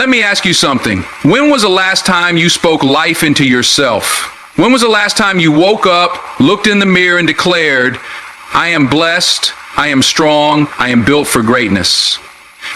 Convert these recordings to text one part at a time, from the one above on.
Let me ask you something. When was the last time you spoke life into yourself? When was the last time you woke up, looked in the mirror, and declared, I am blessed, I am strong, I am built for greatness?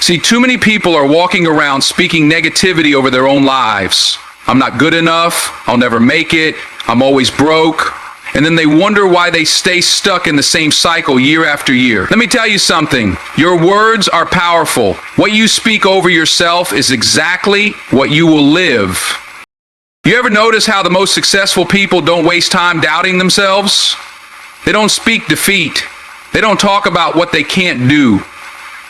See, too many people are walking around speaking negativity over their own lives. I'm not good enough, I'll never make it, I'm always broke. And then they wonder why they stay stuck in the same cycle year after year. Let me tell you something. Your words are powerful. What you speak over yourself is exactly what you will live. You ever notice how the most successful people don't waste time doubting themselves? They don't speak defeat. They don't talk about what they can't do.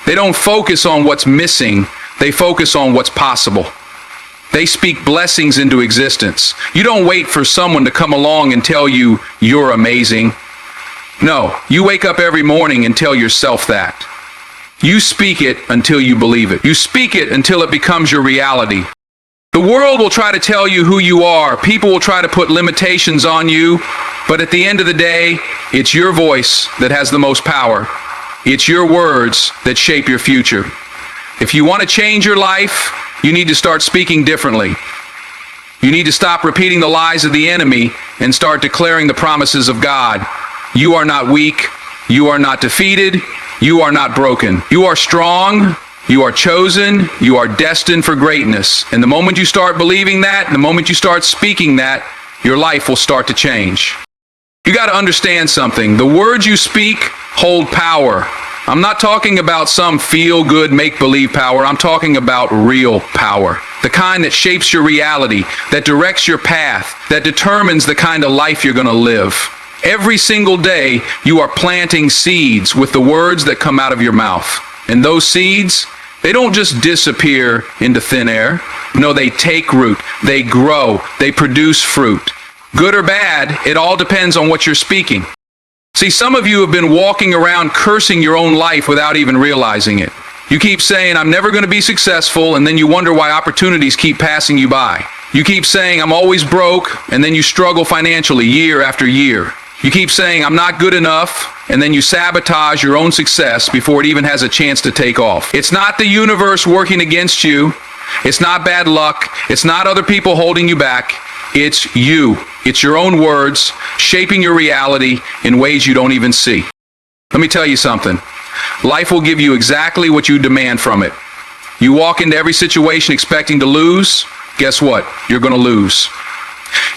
They don't focus on what's missing. They focus on what's possible. They speak blessings into existence. You don't wait for someone to come along and tell you you're amazing. No, you wake up every morning and tell yourself that. You speak it until you believe it. You speak it until it becomes your reality. The world will try to tell you who you are. People will try to put limitations on you. But at the end of the day, it's your voice that has the most power. It's your words that shape your future. If you want to change your life, you need to start speaking differently. You need to stop repeating the lies of the enemy and start declaring the promises of God. You are not weak. You are not defeated. You are not broken. You are strong. You are chosen. You are destined for greatness. And the moment you start believing that, the moment you start speaking that, your life will start to change. You got to understand something. The words you speak hold power. I'm not talking about some feel-good, make-believe power. I'm talking about real power. The kind that shapes your reality, that directs your path, that determines the kind of life you're going to live. Every single day, you are planting seeds with the words that come out of your mouth. And those seeds, they don't just disappear into thin air. No, they take root. They grow. They produce fruit. Good or bad, it all depends on what you're speaking. See, some of you have been walking around cursing your own life without even realizing it. You keep saying, I'm never going to be successful, and then you wonder why opportunities keep passing you by. You keep saying, I'm always broke, and then you struggle financially year after year. You keep saying, I'm not good enough, and then you sabotage your own success before it even has a chance to take off. It's not the universe working against you. It's not bad luck. It's not other people holding you back. It's you. It's your own words shaping your reality in ways you don't even see. Let me tell you something. Life will give you exactly what you demand from it. You walk into every situation expecting to lose. Guess what? You're going to lose.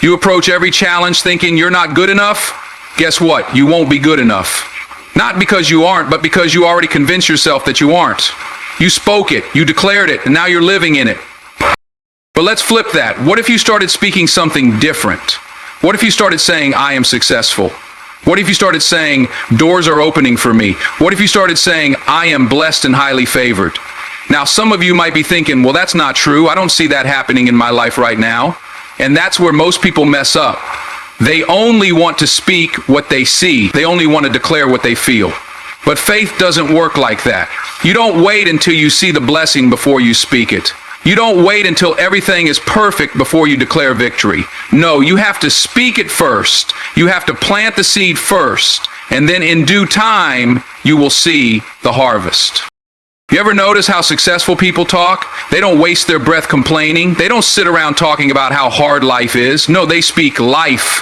You approach every challenge thinking you're not good enough. Guess what? You won't be good enough. Not because you aren't, but because you already convinced yourself that you aren't. You spoke it, you declared it, and now you're living in it. But let's flip that. What if you started speaking something different? What if you started saying, I am successful? What if you started saying, doors are opening for me? What if you started saying, I am blessed and highly favored? Now, some of you might be thinking, well, that's not true. I don't see that happening in my life right now. And that's where most people mess up. They only want to speak what they see. They only want to declare what they feel. But faith doesn't work like that. You don't wait until you see the blessing before you speak it. You don't wait until everything is perfect before you declare victory. No, you have to speak it first. You have to plant the seed first. And then in due time, you will see the harvest. You ever notice how successful people talk? They don't waste their breath complaining. They don't sit around talking about how hard life is. No, they speak life.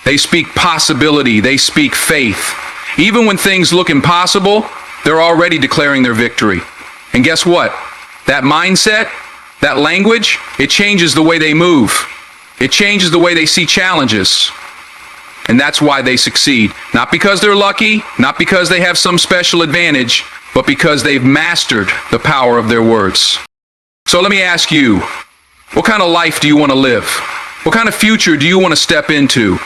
They speak possibility. They speak faith. Even when things look impossible, they're already declaring their victory. And guess what? That mindset, that language, it changes the way they move. It changes the way they see challenges. And that's why they succeed. Not because they're lucky, not because they have some special advantage, but because they've mastered the power of their words. So let me ask you, what kind of life do you want to live? What kind of future do you want to step into?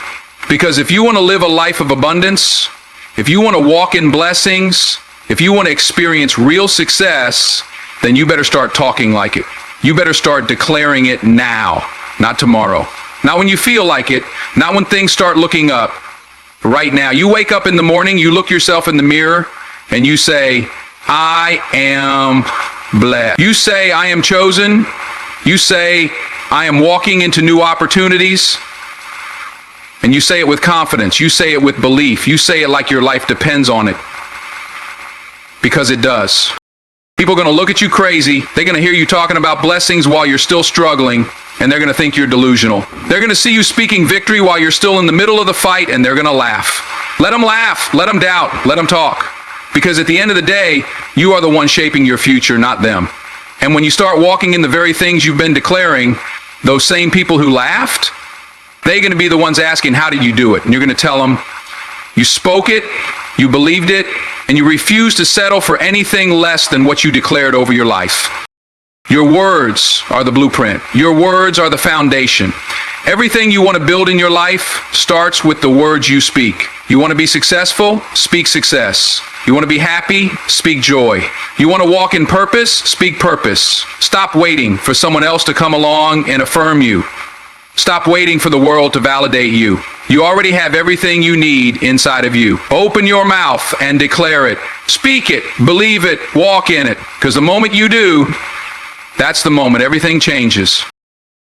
Because if you want to live a life of abundance, if you want to walk in blessings, if you want to experience real success, then you better start talking like it. You better start declaring it now, not tomorrow. Not when you feel like it, not when things start looking up. Right now, you wake up in the morning, you look yourself in the mirror, and you say, I am blessed. You say, I am chosen. You say, I am walking into new opportunities. And you say it with confidence. You say it with belief. You say it like your life depends on it. Because it does. People are going to look at you crazy. They're going to hear you talking about blessings while you're still struggling, and they're going to think you're delusional. They're going to see you speaking victory while you're still in the middle of the fight, and they're going to laugh. Let them laugh. Let them doubt. Let them talk. Because at the end of the day, you are the one shaping your future, not them. And when you start walking in the very things you've been declaring, those same people who laughed, they're going to be the ones asking, how did you do it? And you're going to tell them, you spoke it, you believed it, and you refused to settle for anything less than what you declared over your life. Your words are the blueprint. Your words are the foundation. Everything you want to build in your life starts with the words you speak. You want to be successful? Speak success. You want to be happy? Speak joy. You want to walk in purpose? Speak purpose. Stop waiting for someone else to come along and affirm you. Stop waiting for the world to validate you. You already have everything you need inside of you. Open your mouth and declare it. Speak it, believe it, walk in it. Because the moment you do, that's the moment everything changes.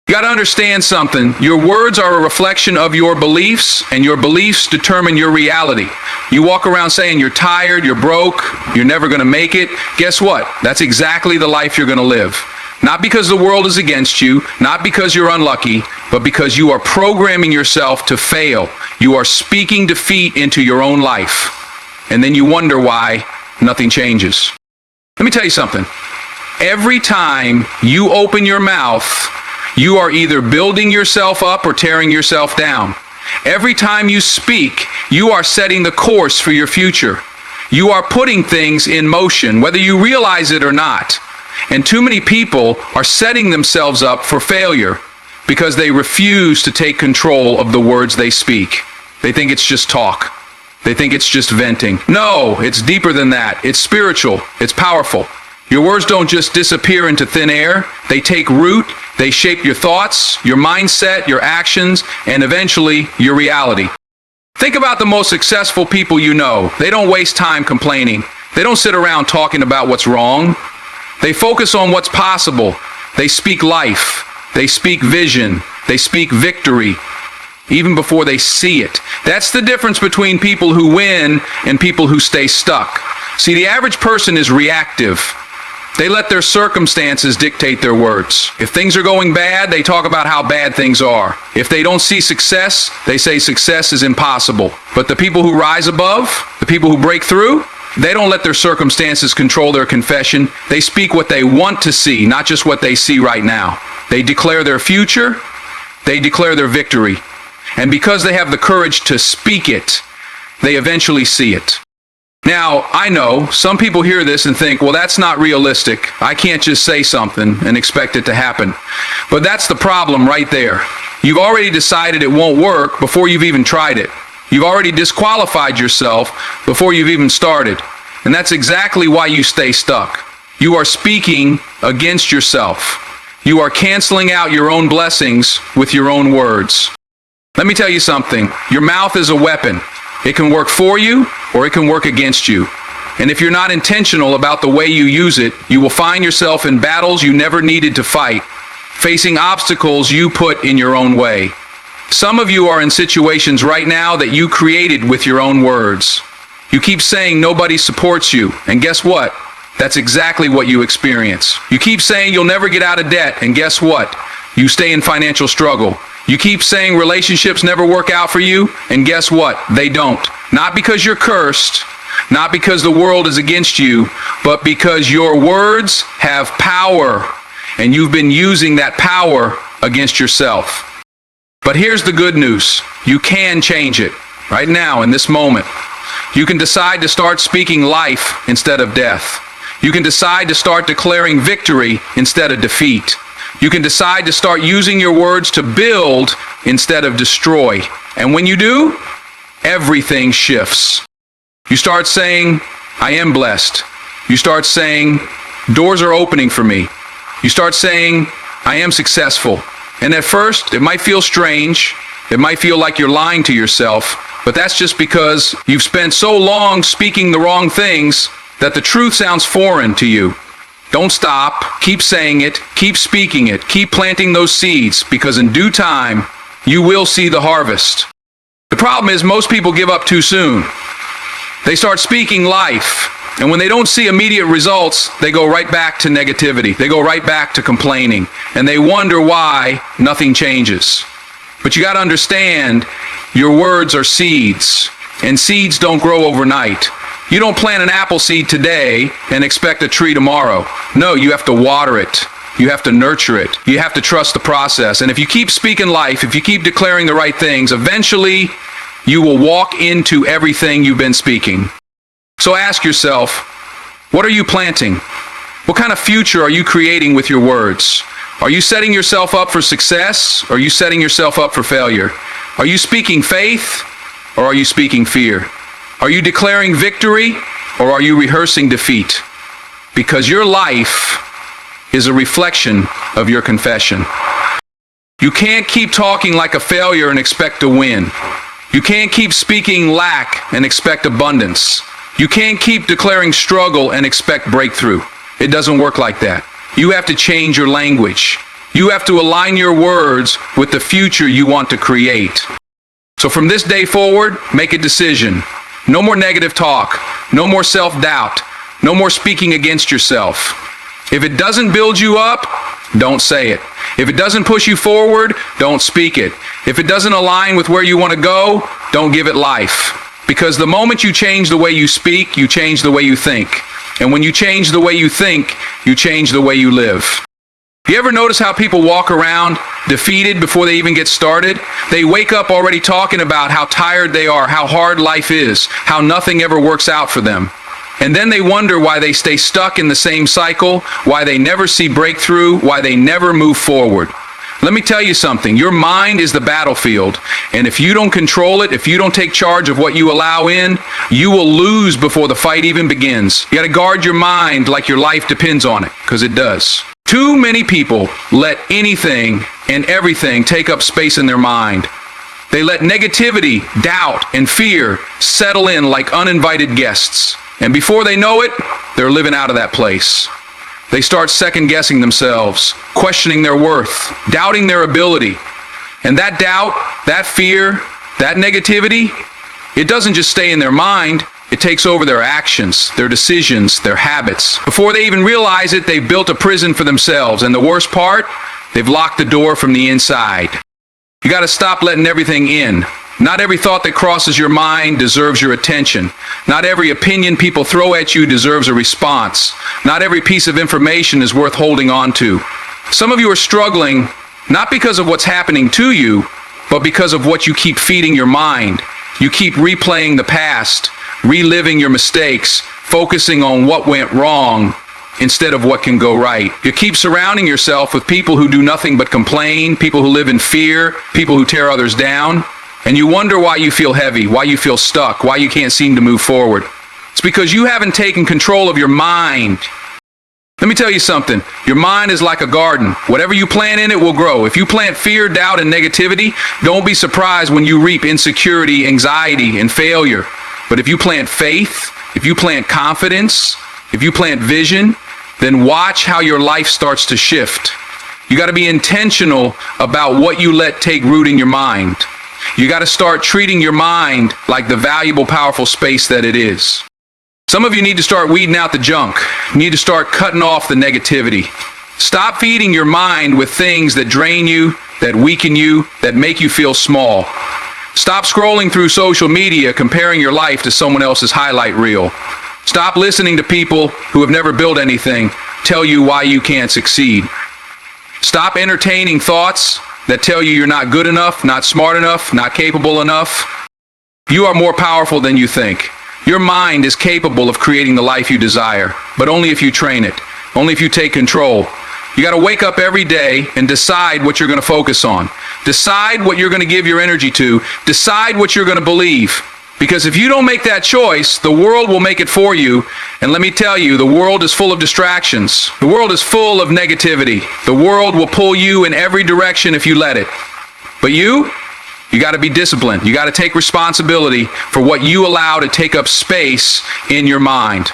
You got to understand something. Your words are a reflection of your beliefs, and your beliefs determine your reality. You walk around saying you're tired, you're broke, you're never going to make it. Guess what? That's exactly the life you're going to live. Not because the world is against you, not because you're unlucky, but because you are programming yourself to fail. You are speaking defeat into your own life. And then you wonder why nothing changes. Let me tell you something. Every time you open your mouth, you are either building yourself up or tearing yourself down. Every time you speak, you are setting the course for your future. You are putting things in motion, whether you realize it or not. And too many people are setting themselves up for failure because they refuse to take control of the words they speak. They think it's just talk. They think it's just venting. No, it's deeper than that. It's spiritual. It's powerful. Your words don't just disappear into thin air. They take root. They shape your thoughts, your mindset, your actions, and eventually your reality. Think about the most successful people you know. They don't waste time complaining. They don't sit around talking about what's wrong. They focus on what's possible. They speak life. They speak vision. They speak victory, even before they see it. That's the difference between people who win and people who stay stuck. See, the average person is reactive. They let their circumstances dictate their words. If things are going bad, they talk about how bad things are. If they don't see success, they say success is impossible. But the people who rise above, the people who break through, they don't let their circumstances control their confession. They speak what they want to see, not just what they see right now. They declare their future. They declare their victory. And because they have the courage to speak it, they eventually see it. Now, I know some people hear this and think, well, that's not realistic. I can't just say something and expect it to happen. But that's the problem right there. You've already decided it won't work before you've even tried it. You've already disqualified yourself before you've even started. And that's exactly why you stay stuck. You are speaking against yourself. You are canceling out your own blessings with your own words. Let me tell you something. Your mouth is a weapon. It can work for you or it can work against you. And if you're not intentional about the way you use it, you will find yourself in battles you never needed to fight, facing obstacles you put in your own way. Some of you are in situations right now that you created with your own words. You keep saying nobody supports you, and guess what? That's exactly what you experience. You keep saying you'll never get out of debt, and guess what? You stay in financial struggle. You keep saying relationships never work out for you, and guess what? They don't. Not because you're cursed, not because the world is against you, but because your words have power, and you've been using that power against yourself. But here's the good news. You can change it right now in this moment. You can decide to start speaking life instead of death. You can decide to start declaring victory instead of defeat. You can decide to start using your words to build instead of destroy. And when you do, everything shifts. You start saying, I am blessed. You start saying, doors are opening for me. You start saying, I am successful. And at first, it might feel strange. It might feel like you're lying to yourself. But that's just because you've spent so long speaking the wrong things that the truth sounds foreign to you. Don't stop. Keep saying it. Keep speaking it. Keep planting those seeds, because in due time, you will see the harvest. The problem is most people give up too soon. They start speaking life. And when they don't see immediate results, they go right back to negativity. They go right back to complaining. And they wonder why nothing changes. But you got to understand, your words are seeds. And seeds don't grow overnight. You don't plant an apple seed today and expect a tree tomorrow. No, you have to water it. You have to nurture it. You have to trust the process. And if you keep speaking life, if you keep declaring the right things, eventually you will walk into everything you've been speaking. So ask yourself, what are you planting? What kind of future are you creating with your words? Are you setting yourself up for success, or are you setting yourself up for failure? Are you speaking faith, or are you speaking fear? Are you declaring victory, or are you rehearsing defeat? Because your life is a reflection of your confession. You can't keep talking like a failure and expect to win. You can't keep speaking lack and expect abundance. You can't keep declaring struggle and expect breakthrough. It doesn't work like that. You have to change your language. You have to align your words with the future you want to create. So from this day forward, make a decision. No more negative talk. No more self-doubt. No more speaking against yourself. If it doesn't build you up, don't say it. If it doesn't push you forward, don't speak it. If it doesn't align with where you want to go, don't give it life. Because the moment you change the way you speak, you change the way you think. And when you change the way you think, you change the way you live. You ever notice how people walk around defeated before they even get started? They wake up already talking about how tired they are, how hard life is, how nothing ever works out for them. And then they wonder why they stay stuck in the same cycle, why they never see breakthrough, why they never move forward. Let me tell you something. Your mind is the battlefield. And if you don't control it, if you don't take charge of what you allow in, you will lose before the fight even begins. You got to guard your mind like your life depends on it, because it does. Too many people let anything and everything take up space in their mind. They let negativity, doubt, and fear settle in like uninvited guests. And before they know it, they're living out of that place. They start second-guessing themselves, questioning their worth, doubting their ability. And that doubt, that fear, that negativity, it doesn't just stay in their mind. It takes over their actions, their decisions, their habits. Before they even realize it, they've built a prison for themselves. And the worst part, they've locked the door from the inside. You got to stop letting everything in. Not every thought that crosses your mind deserves your attention. Not every opinion people throw at you deserves a response. Not every piece of information is worth holding on to. Some of you are struggling not because of what's happening to you, but because of what you keep feeding your mind. You keep replaying the past, reliving your mistakes, focusing on what went wrong instead of what can go right. You keep surrounding yourself with people who do nothing but complain, people who live in fear, people who tear others down. And you wonder why you feel heavy, why you feel stuck, why you can't seem to move forward. It's because you haven't taken control of your mind. Let me tell you something. Your mind is like a garden. Whatever you plant in it will grow. If you plant fear, doubt, and negativity, don't be surprised when you reap insecurity, anxiety, and failure. But if you plant faith, if you plant confidence, if you plant vision, then watch how your life starts to shift. You got to be intentional about what you let take root in your mind. You got to start treating your mind like the valuable, powerful space that it is. Some of you need to start weeding out the junk. You need to start cutting off the negativity. Stop feeding your mind with things that drain you, that weaken you, that make you feel small. Stop scrolling through social media comparing your life to someone else's highlight reel. Stop listening to people who have never built anything tell you why you can't succeed. Stop entertaining thoughts that tell you you're not good enough, not smart enough, not capable enough. You are more powerful than you think. Your mind is capable of creating the life you desire, but only if you train it, only if you take control. You got to wake up every day and decide what you're going to focus on. Decide what you're going to give your energy to. Decide what you're going to believe. Because if you don't make that choice, the world will make it for you. And let me tell you, the world is full of distractions. The world is full of negativity. The world will pull you in every direction if you let it. But you got to be disciplined. You got to take responsibility for what you allow to take up space in your mind.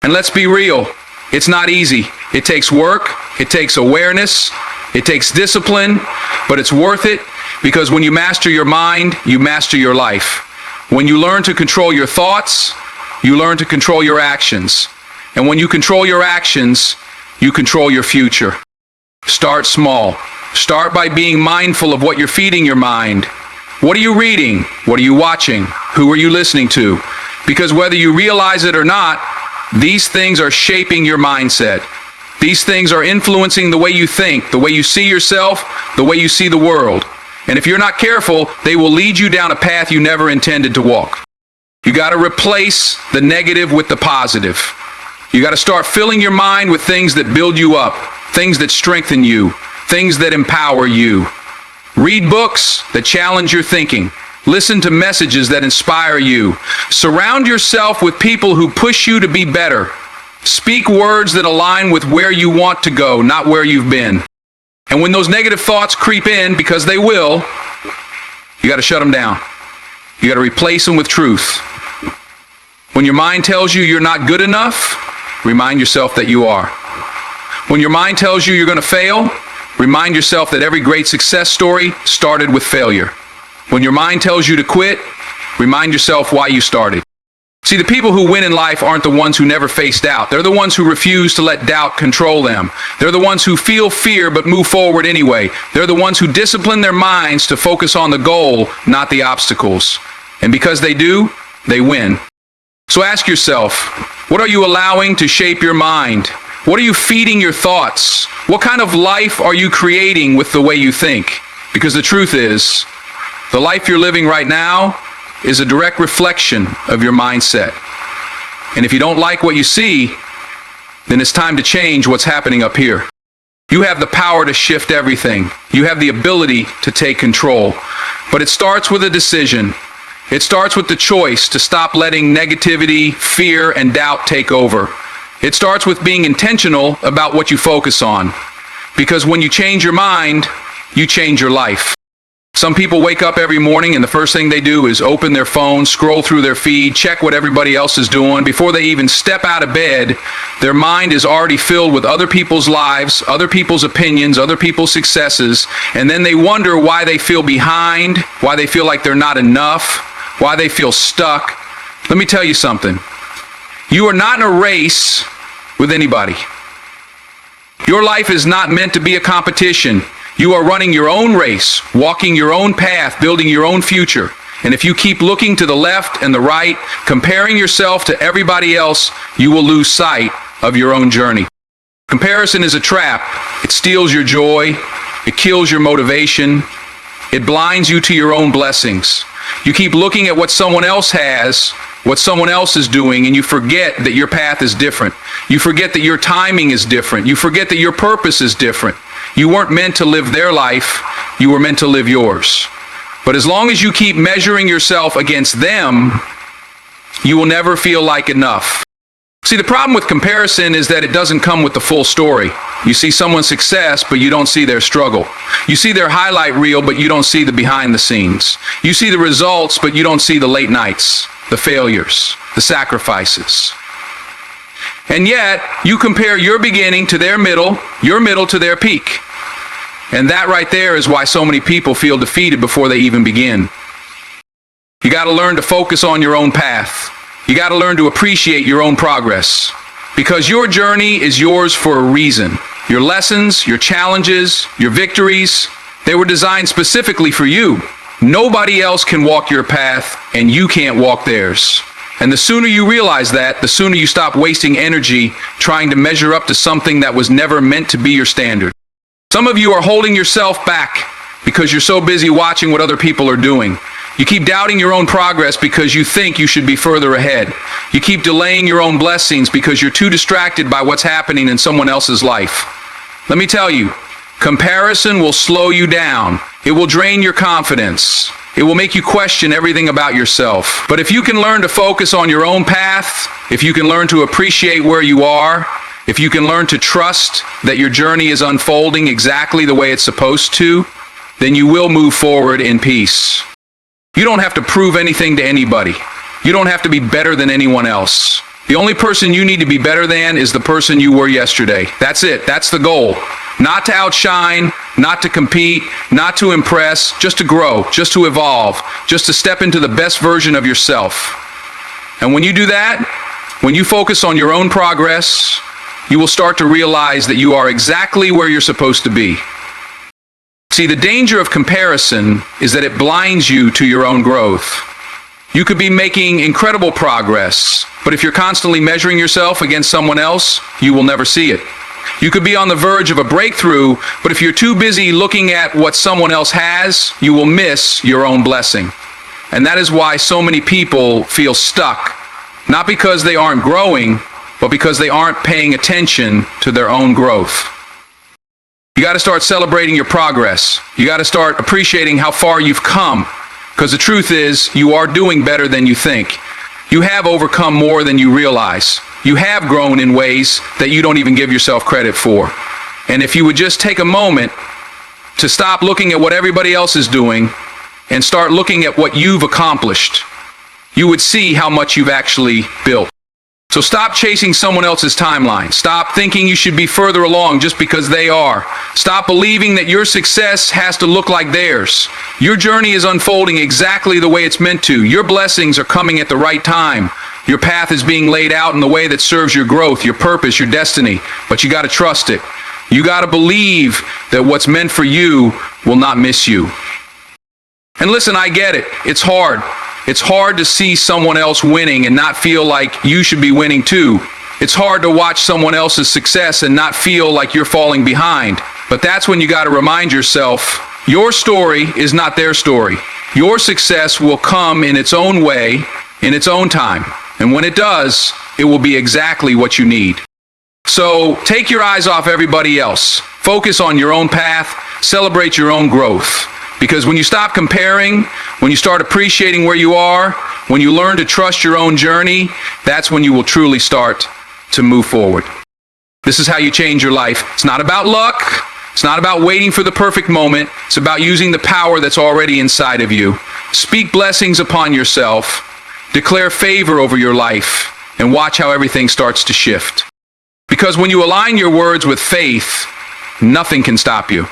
And let's be real, it's not easy. It takes work, it takes awareness, it takes discipline, but it's worth it because when you master your mind, you master your life. When you learn to control your thoughts, you learn to control your actions. And when you control your actions, you control your future. Start small. Start by being mindful of what you're feeding your mind. What are you reading? What are you watching? Who are you listening to? Because whether you realize it or not, these things are shaping your mindset. These things are influencing the way you think, the way you see yourself, the way you see the world. And if you're not careful, they will lead you down a path you never intended to walk. You got to replace the negative with the positive. You got to start filling your mind with things that build you up, things that strengthen you, things that empower you. Read books that challenge your thinking. Listen to messages that inspire you. Surround yourself with people who push you to be better. Speak words that align with where you want to go, not where you've been. And when those negative thoughts creep in, because they will, you got to shut them down. You got to replace them with truth. When your mind tells you you're not good enough, remind yourself that you are. When your mind tells you you're going to fail, remind yourself that every great success story started with failure. When your mind tells you to quit, remind yourself why you started. See, the people who win in life aren't the ones who never face doubt. They're the ones who refuse to let doubt control them. They're the ones who feel fear but move forward anyway. They're the ones who discipline their minds to focus on the goal, not the obstacles. And because they do, they win. So ask yourself, what are you allowing to shape your mind? What are you feeding your thoughts? What kind of life are you creating with the way you think? Because the truth is, the life you're living right now is a direct reflection of your mindset. And if you don't like what you see, then it's time to change what's happening up here. You have the power to shift everything. You have the ability to take control. But it starts with a decision. It starts with the choice to stop letting negativity, fear, and doubt take over. It starts with being intentional about what you focus on. Because when you change your mind, you change your life. Some people wake up every morning and the first thing they do is open their phone, scroll through their feed, check what everybody else is doing. Before they even step out of bed, their mind is already filled with other people's lives, other people's opinions, other people's successes, and then they wonder why they feel behind, why they feel like they're not enough, why they feel stuck. Let me tell you something. You are not in a race with anybody. Your life is not meant to be a competition. You are running your own race, walking your own path, building your own future. And if you keep looking to the left and the right, comparing yourself to everybody else, you will lose sight of your own journey. Comparison is a trap. It steals your joy. It kills your motivation. It blinds you to your own blessings. You keep looking at what someone else has, what someone else is doing, and you forget that your path is different. You forget that your timing is different. You forget that your purpose is different. You weren't meant to live their life. You were meant to live yours. But as long as you keep measuring yourself against them, you will never feel like enough. See, the problem with comparison is that it doesn't come with the full story. You see someone's success, but you don't see their struggle. You see their highlight reel, but you don't see the behind the scenes. You see the results, but you don't see the late nights, the failures, the sacrifices. And yet, you compare your beginning to their middle, your middle to their peak. And that right there is why so many people feel defeated before they even begin. You got to learn to focus on your own path. You got to learn to appreciate your own progress. Because your journey is yours for a reason. Your lessons, your challenges, your victories, they were designed specifically for you. Nobody else can walk your path, and you can't walk theirs. And the sooner you realize that, the sooner you stop wasting energy trying to measure up to something that was never meant to be your standard. Some of you are holding yourself back because you're so busy watching what other people are doing. You keep doubting your own progress because you think you should be further ahead. You keep delaying your own blessings because you're too distracted by what's happening in someone else's life. Let me tell you, comparison will slow you down. It will drain your confidence. It will make you question everything about yourself. But if you can learn to focus on your own path, if you can learn to appreciate where you are, if you can learn to trust that your journey is unfolding exactly the way it's supposed to, then you will move forward in peace. You don't have to prove anything to anybody. You don't have to be better than anyone else. The only person you need to be better than is the person you were yesterday. That's it. That's the goal. Not to outshine, not to compete, not to impress, just to grow, just to evolve, just to step into the best version of yourself. And when you do that, when you focus on your own progress, you will start to realize that you are exactly where you're supposed to be. See, the danger of comparison is that it blinds you to your own growth. You could be making incredible progress, but if you're constantly measuring yourself against someone else, you will never see it. You could be on the verge of a breakthrough, but if you're too busy looking at what someone else has, you will miss your own blessing. And that is why so many people feel stuck, not because they aren't growing, but because they aren't paying attention to their own growth. You got to start celebrating your progress. You got to start appreciating how far you've come. Because the truth is, you are doing better than you think. You have overcome more than you realize. You have grown in ways that you don't even give yourself credit for. And if you would just take a moment to stop looking at what everybody else is doing and start looking at what you've accomplished, you would see how much you've actually built. So stop chasing someone else's timeline. Stop thinking you should be further along just because they are. Stop believing that your success has to look like theirs. Your journey is unfolding exactly the way it's meant to. Your blessings are coming at the right time. Your path is being laid out in the way that serves your growth, your purpose, your destiny. But you got to trust it. You got to believe that what's meant for you will not miss you. And listen, I get it. It's hard. It's hard to see someone else winning and not feel like you should be winning too. It's hard to watch someone else's success and not feel like you're falling behind. But that's when you got to remind yourself, your story is not their story. Your success will come in its own way, in its own time. And when it does, it will be exactly what you need. So take your eyes off everybody else. Focus on your own path. Celebrate your own growth. Because when you stop comparing, when you start appreciating where you are, when you learn to trust your own journey, that's when you will truly start to move forward. This is how you change your life. It's not about luck. It's not about waiting for the perfect moment. It's about using the power that's already inside of you. Speak blessings upon yourself. Declare favor over your life. And watch how everything starts to shift. Because when you align your words with faith, nothing can stop you.